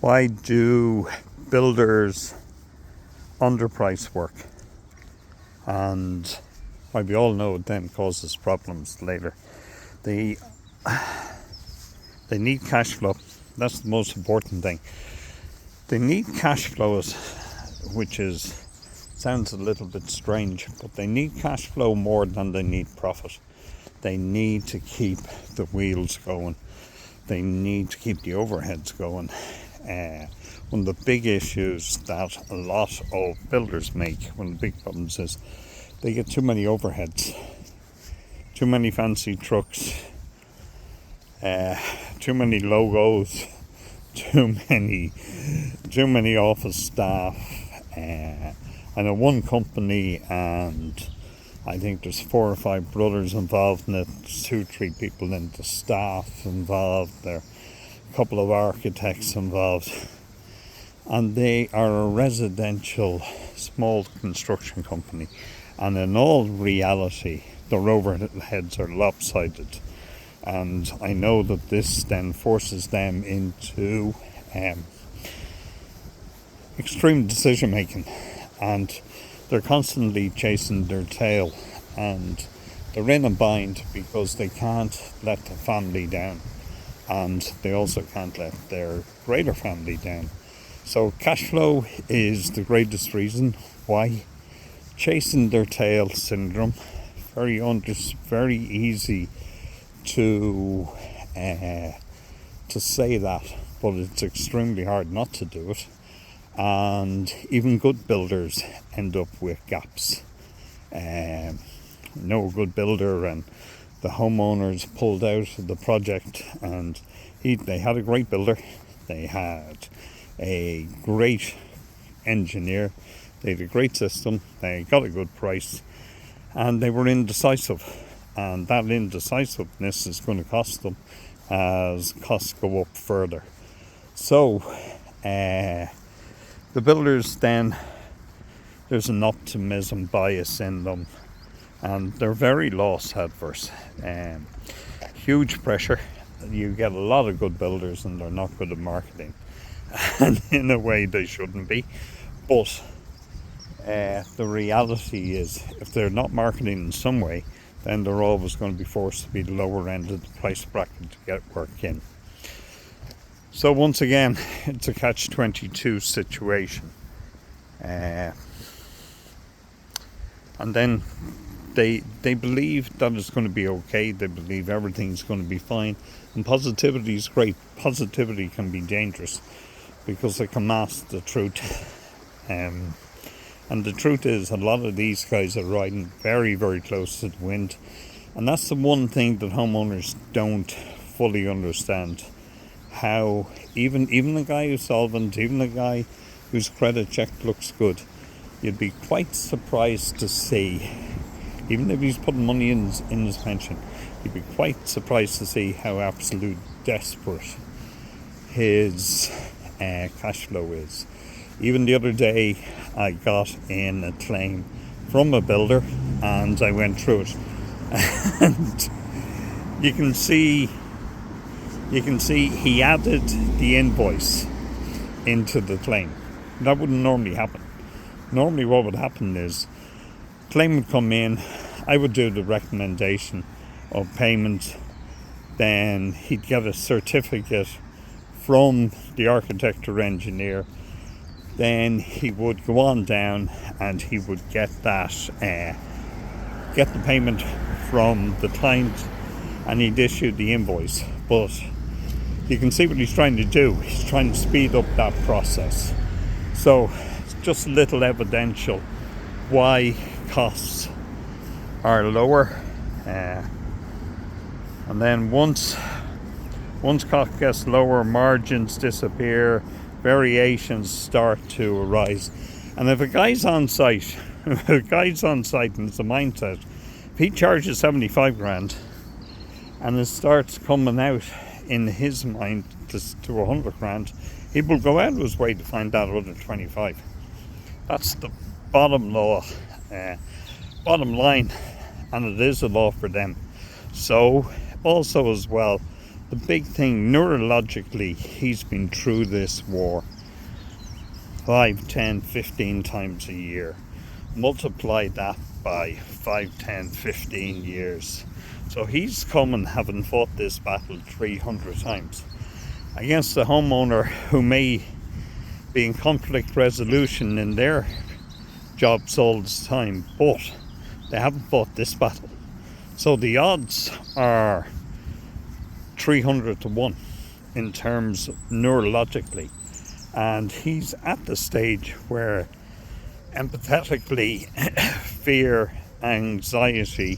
Why do builders underprice work? And why we all know it then causes problems later. They need cash flow. That's the most important thing. They need cash flows, which sounds a little bit strange, but they need cash flow more than they need profit. They need to keep the wheels going. They need to keep the overheads going. One of the big issues that a lot of builders make, one of the big problems is they get too many overheads, too many fancy trucks, too many logos, too many office staff. I know one company, and I think there's 4 or 5 brothers involved in it. There's 2-3 people in the staff involved. There are a couple of architects involved, and they are a residential small construction company. And in all reality, their overheads are lopsided. And I know that this then forces them into extreme decision making, and they're constantly chasing their tail, and they're in a bind because they can't let the family down, and they also can't let their greater family down. So cash flow is the greatest reason why. Chasing their tail syndrome, very easy to say that, but it's extremely hard not to do it. And even good builders end up with gaps. No good builder, and the homeowners pulled out of the project, and they had a great builder, they had a great engineer, they had a great system, they got a good price, and they were indecisive. And that indecisiveness is going to cost them as costs go up further. So, the builders then, there's an optimism bias in them, and they're very loss adverse. Huge pressure. You get a lot of good builders and they're not good at marketing. And in a way they shouldn't be. But the reality is, if they're not marketing in some way, then they're always going to be forced to be the lower end of the price bracket to get work in. So once again, it's a catch-22 situation. And then they believe that it's going to be okay. They believe everything's going to be fine. And positivity is great. Positivity can be dangerous because it can mask the truth. And the truth is, a lot of these guys are riding very, very close to the wind. And that's the one thing that homeowners don't fully understand. How even the guy who's solvent, even the guy whose credit check looks good, you'd be quite surprised to see, even if he's putting money in his pension, you'd be quite surprised to see how absolute desperate his cash flow is. Even the other day, I got in a claim from a builder, and I went through it, and you can see he added the invoice into the claim. That wouldn't normally happen. Normally what would happen is, claim would come in, I would do the recommendation of payment, then he'd get a certificate from the architect or engineer, then he would go on down and he would get the payment from the client, and he'd issue the invoice. But you can see what he's trying to do. He's trying to speed up that process. So it's just a little evidential why costs are lower. And then once cost gets lower, margins disappear, variations start to arise. And if a guy's on site and it's a mindset, if he charges 75 grand and it starts coming out in his mind to 100 grand, he will go out of his way to find that other 25. That's the bottom line, and it is a law for them. So also as well, the the big thing, neurologically, he's been through this war 5, 10, 15 times a year. Multiply that by 5, 10, 15 years. So he's come and having fought this battle 300 times against a homeowner who may be in conflict resolution in their jobs all the time, but they haven't fought this battle. So the odds are 300 to 1 in terms neurologically. And he's at the stage where empathetically fear, anxiety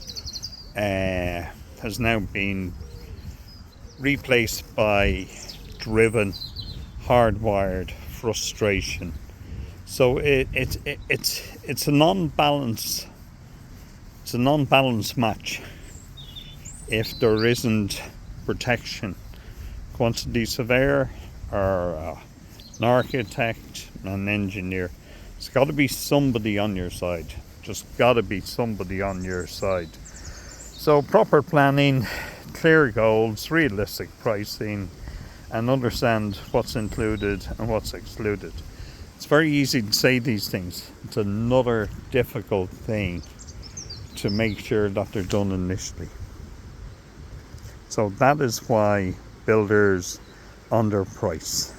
has now been replaced by driven, hardwired frustration. So it's a non-balance. It's a non-balance match if there isn't protection. Quantity surveyor or an architect, an engineer. It's got to be somebody on your side. Just got to be somebody on your side. So proper planning, clear goals, realistic pricing, and understand what's included and what's excluded. It's very easy to say these things. It's another difficult thing to make sure that they're done initially. So that is why builders underprice.